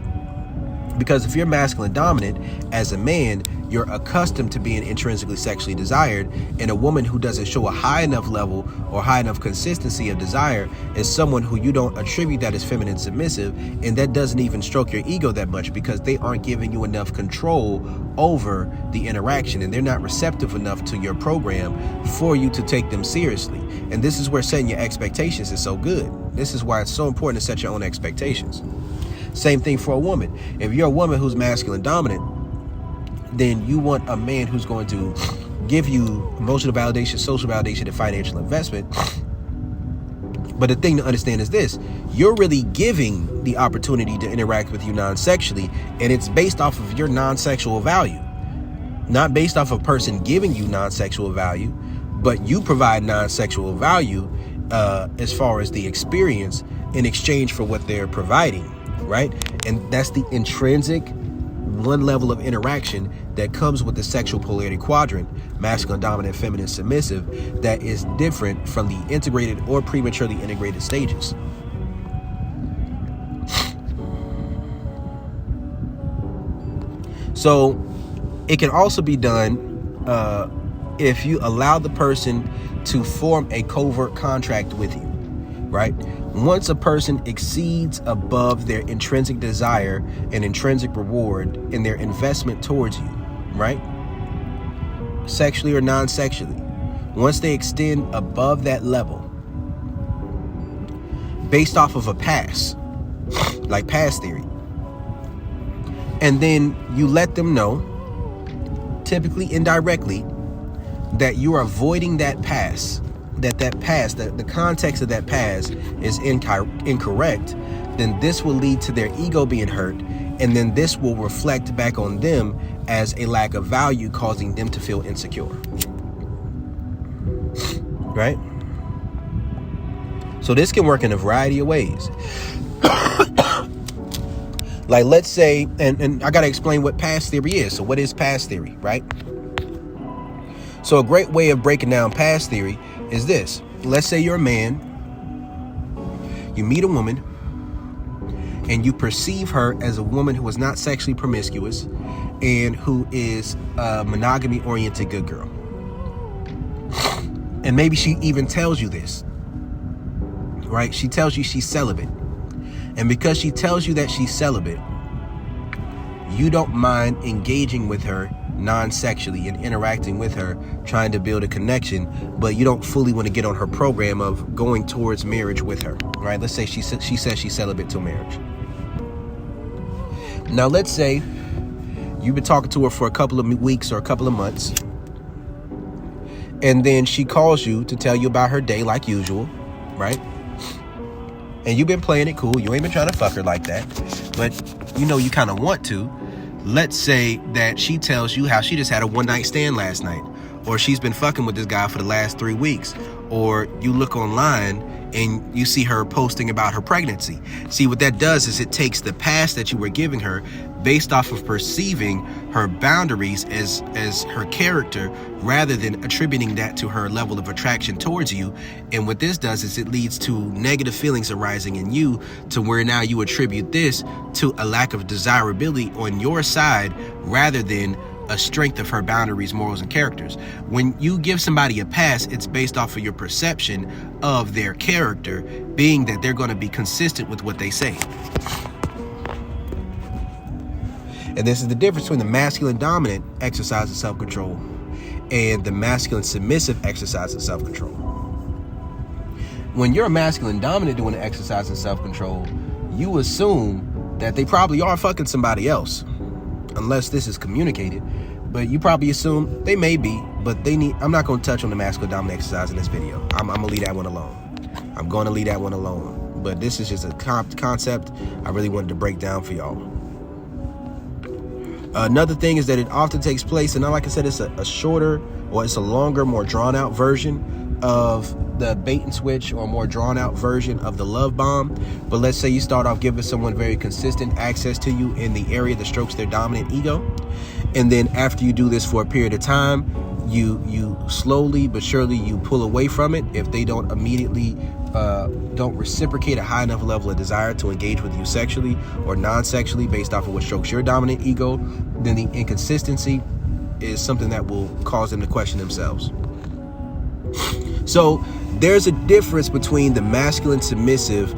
S1: Because if you're masculine dominant as a man, you're accustomed to being intrinsically sexually desired, and a woman who doesn't show a high enough level or high enough consistency of desire is someone who you don't attribute that as feminine submissive, and that doesn't even stroke your ego that much because they aren't giving you enough control over the interaction, and they're not receptive enough to your program for you to take them seriously. And this is where setting your expectations is so good. This is why it's so important to set your own expectations. Same thing for a woman. If you're a woman who's masculine dominant, then you want a man who's going to give you emotional validation, social validation, and financial investment. But the thing to understand is this: you're really giving the opportunity to interact with you non-sexually, and it's based off of your non-sexual value, not based off of a person giving you non-sexual value, but you provide non-sexual value as far as the experience in exchange for what they're providing, right? And that's the intrinsic one level of interaction that comes with the sexual polarity quadrant, masculine dominant, feminine submissive, that is different from the integrated or prematurely integrated stages. So it can also be done if you allow the person to form a covert contract with you, right? Once a person exceeds above their intrinsic desire and intrinsic reward in their investment towards you, right? Sexually or non-sexually, once they extend above that level based off of a pass, like pass theory, and then you let them know, typically indirectly, that you are avoiding that pass, that the context of that pass is incorrect, then this will lead to their ego being hurt, and then this will reflect back on them as a lack of value, causing them to feel insecure, right? So this can work in a variety of ways. Like, let's say, and I got to explain what pass theory is. So what is pass theory, right? So a great way of breaking down pass theory is this. Let's say you're a man, you meet a woman, and you perceive her as a woman who is not sexually promiscuous and who is a monogamy-oriented good girl. And maybe she even tells you this, right? She tells you she's celibate. And because she tells you that she's celibate, you don't mind engaging with her non-sexually and interacting with her, trying to build a connection, but you don't fully want to get on her program of going towards marriage with her, right? Let's say she says she's celibate till marriage. Now, let's say you've been talking to her for a couple of weeks or a couple of months, and then she calls you to tell you about her day like usual, right? And you've been playing it cool. You ain't been trying to fuck her like that, but you know you kind of want to. Let's say that she tells you how she just had a one-night stand last night, or she's been fucking with this guy for the last 3 weeks, or you look online and you see her posting about her pregnancy. See, what that does is it takes the pass that you were giving her based off of perceiving her boundaries as her character, rather than attributing that to her level of attraction towards you. And what this does is it leads to negative feelings arising in you, to where now you attribute this to a lack of desirability on your side, rather than a strength of her boundaries, morals, and characters. When you give somebody a pass, it's based off of your perception of their character, being that they're going to be consistent with what they say. And this is the difference between the masculine dominant exercise of self-control and the masculine submissive exercise of self-control. When you're a masculine dominant doing the exercise of self-control, you assume that they probably are fucking somebody else, unless this is communicated. But you probably assume they may be, but they need. I'm not going to touch on the masculine dominant exercise in this video. I'm going to leave that one alone. But this is just a concept I really wanted to break down for y'all. Another thing is that it often takes place, and like I said, it's a shorter, or it's a longer, more drawn out version of the bait and switch, or more drawn out version of the love bomb. But let's say you start off giving someone very consistent access to you in the area that strokes their dominant ego. And then after you do this for a period of time, you slowly but surely you pull away from it. If they don't immediately don't reciprocate a high enough level of desire to engage with you sexually or non-sexually based off of what strokes your dominant ego, then the inconsistency is something that will cause them to question themselves. So there's a difference between the masculine submissive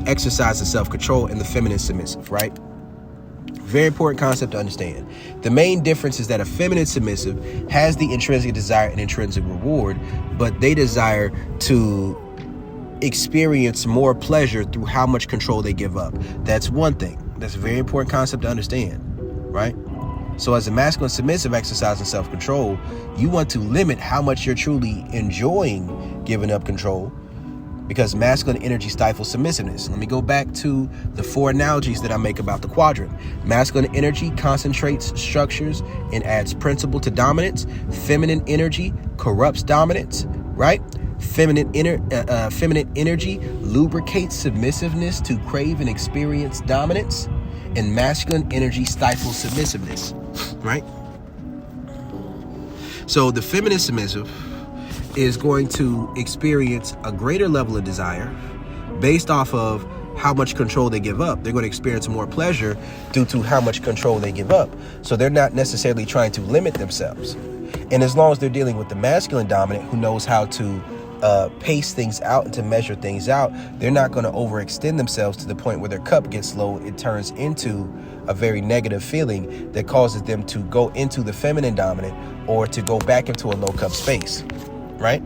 S1: exercise of self-control and the feminine submissive, right? Very important concept to understand. The main difference is that a feminine submissive has the intrinsic desire and intrinsic reward, but they desire to experience more pleasure through how much control they give up. That's one thing. That's a very important concept to understand, right? So as a masculine submissive exercise in self-control, you want to limit how much you're truly enjoying giving up control, because masculine energy stifles submissiveness. Let me go back to the 4 analogies that I make about the quadrant. Masculine energy concentrates structures and adds principle to dominance. Feminine energy corrupts dominance, right? Feminine energy lubricates submissiveness to crave and experience dominance. And masculine energy stifles submissiveness, right? So the feminine submissive is going to experience a greater level of desire based off of how much control they give up. They're going to experience more pleasure due to how much control they give up. So they're not necessarily trying to limit themselves. And as long as they're dealing with the masculine dominant who knows how to pace things out and to measure things out, they're not going to overextend themselves to the point where their cup gets low. It turns into a very negative feeling that causes them to go into the feminine dominant or to go back into a low cup space, right?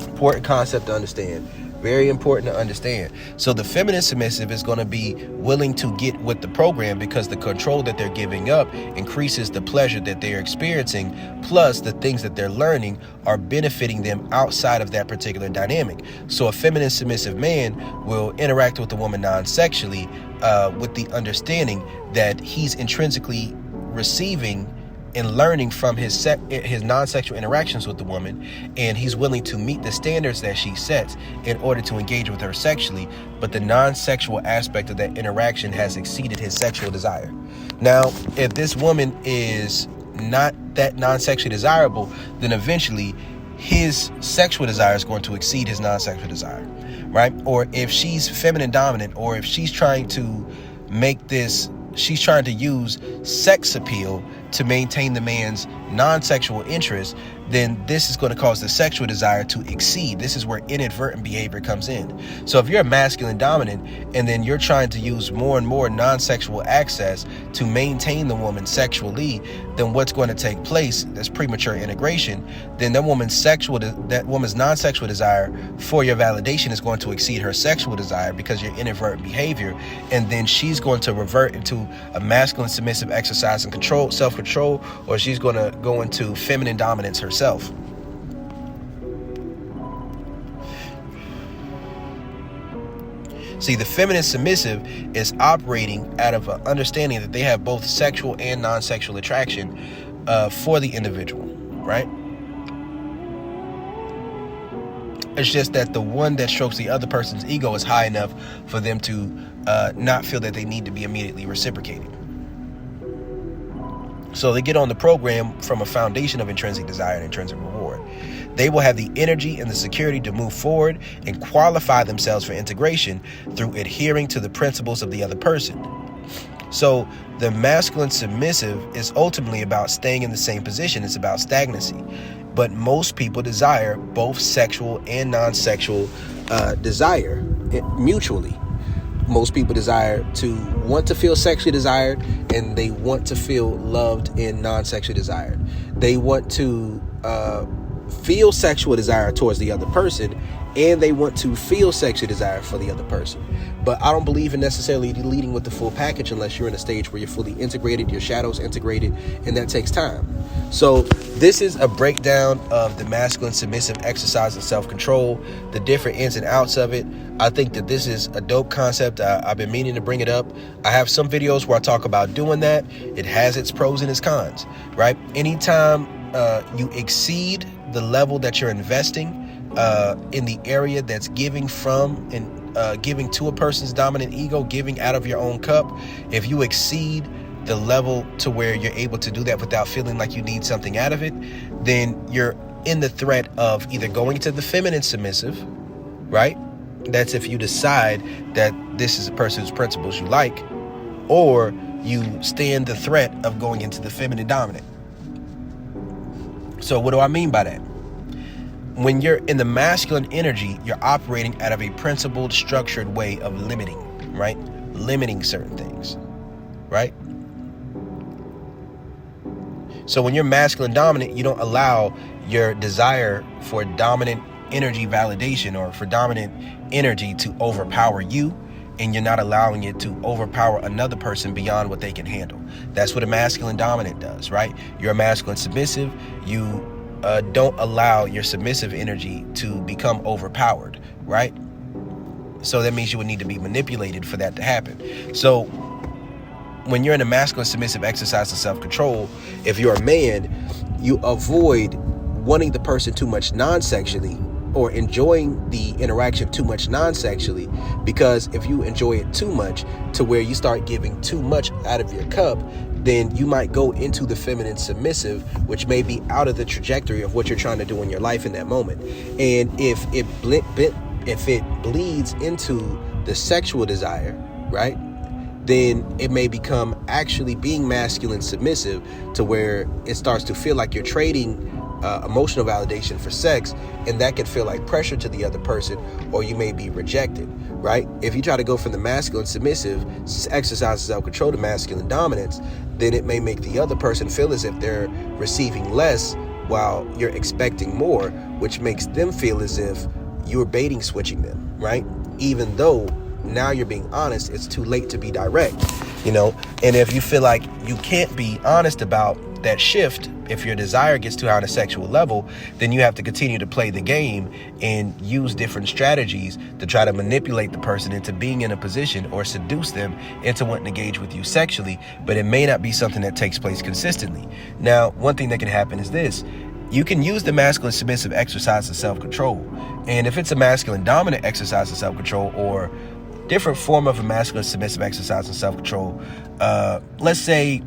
S1: Important concept to understand. Very important to understand. So the feminine submissive is going to be willing to get with the program because the control that they're giving up increases the pleasure that they're experiencing, plus the things that they're learning are benefiting them outside of that particular dynamic. So a feminine submissive man will interact with a woman non-sexually with the understanding that he's intrinsically receiving and learning from his non-sexual interactions with the woman, and he's willing to meet the standards that she sets in order to engage with her sexually, but the non-sexual aspect of that interaction has exceeded his sexual desire. Now, if this woman is not that non-sexually desirable, then eventually his sexual desire is going to exceed his non-sexual desire, right? Or if she's feminine dominant, or if she's trying to she's trying to use sex appeal to maintain the man's non-sexual interest, then this is going to cause the sexual desire to exceed. This is where inadvertent behavior comes in. So if you're a masculine dominant and then you're trying to use more and more non-sexual access to maintain the woman sexually, then what's going to take place, that's premature integration, then that woman's non-sexual desire for your validation is going to exceed her sexual desire because your inadvertent behavior, and then she's going to revert into a masculine submissive exercise and control, self-control, or she's going to go into feminine dominance herself. See, the feminine submissive is operating out of an understanding that they have both sexual and non-sexual attraction for the individual, right? It's just that the one that strokes the other person's ego is high enough for them to not feel that they need to be immediately reciprocating. So they get on the program from a foundation of intrinsic desire and intrinsic reward. They will have the energy and the security to move forward and qualify themselves for integration through adhering to the principles of the other person. So the masculine submissive is ultimately about staying in the same position. It's about stagnancy. But most people desire both sexual and non-sexual desire mutually. Most people want to feel sexually desired, and they want to feel loved and non-sexually desired. They want to feel sexual desire towards the other person, and they want to feel sexual desire for the other person. But I don't believe in necessarily leading with the full package unless you're in a stage where you're fully integrated, your shadow's integrated, and that takes time. So this is a breakdown of the masculine submissive exercise and self-control, the different ins and outs of it. I think that this is a dope concept. I've been meaning to bring it up. I have some videos where I talk about doing that. It has its pros and its cons, right? Anytime you exceed the level that you're investing in the area that's giving from and giving to a person's dominant ego, giving out of your own cup, if you exceed the level to where you're able to do that without feeling like you need something out of it, then you're in the threat of either going to the feminine submissive, right? That's if you decide that this is a person's principles you like, or you stand the threat of going into the feminine dominant. So what do I mean by that? When you're in the masculine energy, you're operating out of a principled, structured way of limiting, right? Limiting certain things, right? So when you're masculine dominant, you don't allow your desire for dominant energy validation or for dominant energy to overpower you, and you're not allowing it to overpower another person beyond what they can handle. That's what a masculine dominant does, right? You're a masculine submissive. You don't allow your submissive energy to become overpowered, right? So that means you would need to be manipulated for that to happen. So when you're in a masculine submissive exercise of self-control, if you're a man, you avoid wanting the person too much non-sexually or enjoying the interaction too much non-sexually, because if you enjoy it too much to where you start giving too much out of your cup, then you might go into the feminine submissive, which may be out of the trajectory of what you're trying to do in your life in that moment. And if it bleeds into the sexual desire, right, then it may become actually being masculine submissive to where it starts to feel like you're trading emotional validation for sex, and that can feel like pressure to the other person, or you may be rejected, right? If you try to go from the masculine submissive exercise self-control to masculine dominance, then it may make the other person feel as if they're receiving less while you're expecting more, which makes them feel as if you're baiting switching them, right? Even though now you're being honest, it's too late to be direct, you know? And if you feel like you can't be honest about that shift, if your desire gets too high on a sexual level, then you have to continue to play the game and use different strategies to try to manipulate the person into being in a position or seduce them into wanting to engage with you sexually, but it may not be something that takes place consistently. Now, one thing that can happen is this. You can use the masculine submissive exercise of self-control. And if it's a masculine dominant exercise of self-control or different form of a masculine submissive exercise of self-control, let's say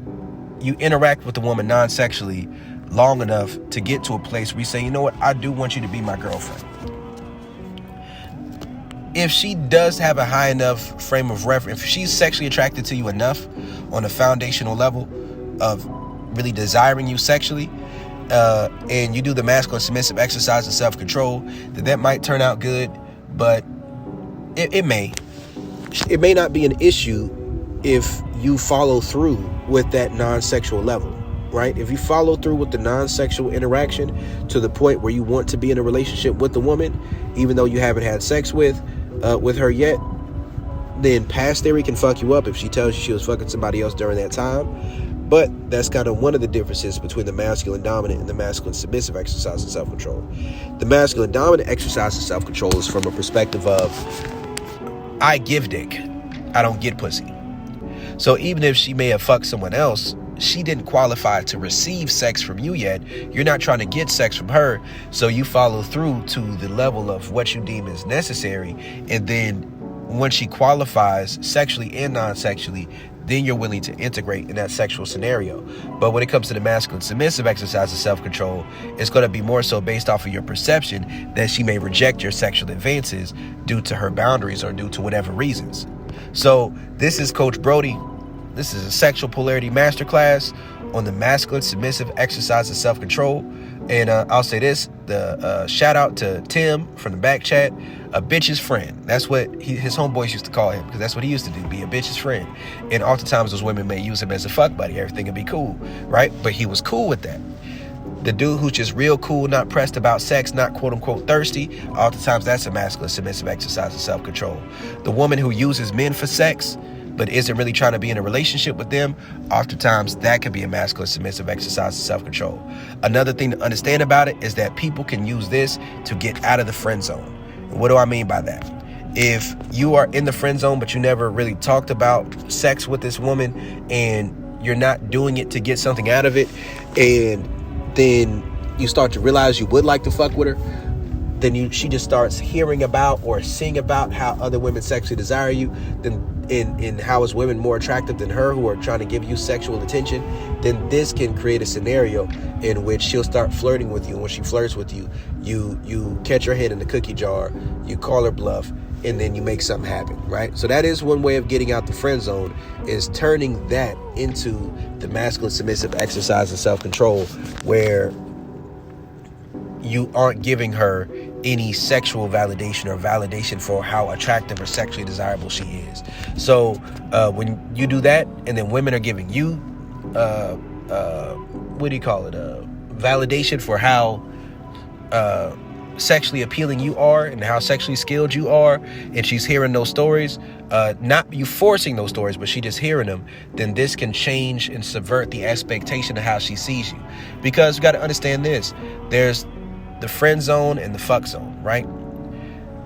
S1: you interact with the woman non-sexually long enough to get to a place where you say, you know what, I do want you to be my girlfriend. If she does have a high enough frame of reference, if she's sexually attracted to you enough on a foundational level of really desiring you sexually, and you do the masculine submissive exercise of self-control, that might turn out good, but it may not be an issue if you follow through with that non-sexual level, right? If you follow through with the non-sexual interaction to the point where you want to be in a relationship with the woman, even though you haven't had sex with her yet, then past theory can fuck you up if she tells you she was fucking somebody else during that time. But that's kind of one of the differences between the masculine dominant and the masculine submissive exercise of self-control. The masculine dominant exercise of self-control is from a perspective of, I give dick, I don't get pussy. So even if she may have fucked someone else, she didn't qualify to receive sex from you yet. You're not trying to get sex from her, so you follow through to the level of what you deem is necessary. And then when she qualifies sexually and non-sexually, then you're willing to integrate in that sexual scenario. But when it comes to the masculine submissive exercise of self-control, it's going to be more so based off of your perception that she may reject your sexual advances due to her boundaries or due to whatever reasons. So this is Coach Brody. This is a sexual polarity masterclass on the masculine submissive exercise of self-control. And I'll say this, the shout out to Tim from the back chat, a bitch's friend. That's what his homeboys used to call him, because that's what he used to do, be a bitch's friend. And oftentimes those women may use him as a fuck buddy. Everything would be cool, right? But he was cool with that. The dude who's just real cool, not pressed about sex, not quote unquote thirsty, oftentimes that's a masculine submissive exercise of self-control. The woman who uses men for sex but isn't really trying to be in a relationship with them, oftentimes that could be a masculine submissive exercise of self-control. Another thing to understand about it is that people can use this to get out of the friend zone. And what do I mean by that? If you are in the friend zone, but you never really talked about sex with this woman and you're not doing it to get something out of it, and then you start to realize you would like to fuck with her, then she just starts hearing about or seeing about how other women sexually desire you, then in how is women more attractive than her who are trying to give you sexual attention, then this can create a scenario in which she'll start flirting with you. And when she flirts with you, you catch her head in the cookie jar, you call her bluff, and then you make something happen, right? So that is one way of getting out the friend zone, is turning that into the masculine submissive exercise of self-control, where you aren't giving her any sexual validation or validation for how attractive or sexually desirable she is. So when you do that, and then women are giving you validation for how sexually appealing you are and how sexually skilled you are, and she's hearing those stories, not you forcing those stories, but she just hearing them, then this can change and subvert the expectation of how she sees you. Because you got to understand this, there's the friend zone and the fuck zone, right?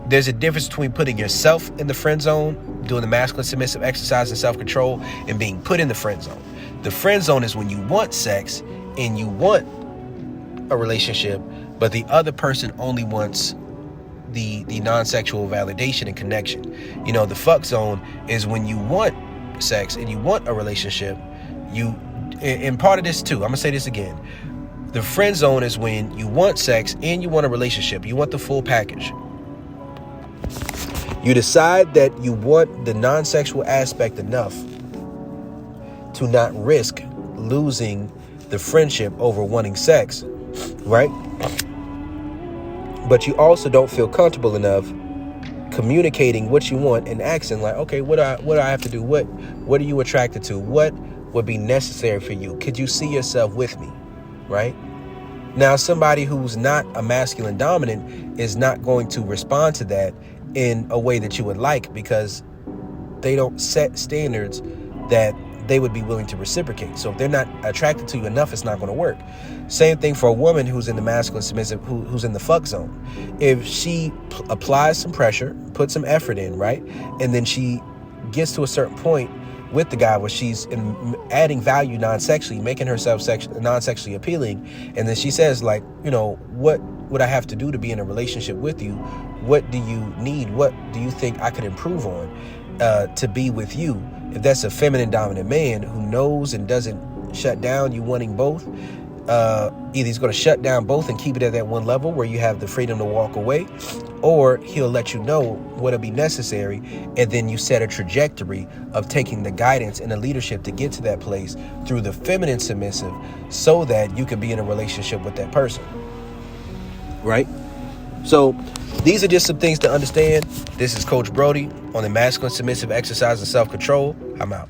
S1: There's a difference between putting yourself in the friend zone, doing the masculine submissive exercise and self-control, and being put in the friend zone. The friend zone is when you want sex and you want a relationship, but the other person only wants the non-sexual validation and connection. You know, the fuck zone is when you want sex and you want a relationship. And part of this too, I'm gonna say this again. The friend zone is when you want sex and you want a relationship. You want the full package. You decide that you want the non-sexual aspect enough to not risk losing the friendship over wanting sex, right? But you also don't feel comfortable enough communicating what you want and asking, like, okay, what do I have to do? What are you attracted to? What would be necessary for you? Could you see yourself with me? Right? Now, somebody who's not a masculine dominant is not going to respond to that in a way that you would like, because they don't set standards that they would be willing to reciprocate. So if they're not attracted to you enough, it's not going to work. Same thing for a woman who's in the masculine submissive, who's in the fuck zone. If she applies some pressure, puts some effort in, right? And then she gets to a certain point with the guy where she's adding value non-sexually, making herself non-sexually appealing, and then she says, like, you know, what would I have to do to be in a relationship with you? What do you need? What do you think I could improve on to be with you? If that's a feminine dominant man who knows and doesn't shut down you wanting both, either he's going to shut down both and keep it at that one level where you have the freedom to walk away, or he'll let you know what'll be necessary, and then you set a trajectory of taking the guidance and the leadership to get to that place through the feminine submissive, so that you can be in a relationship with that person, right? So these are just some things to understand. This is Coach Brody on the masculine submissive exercise and self-control. I'm out.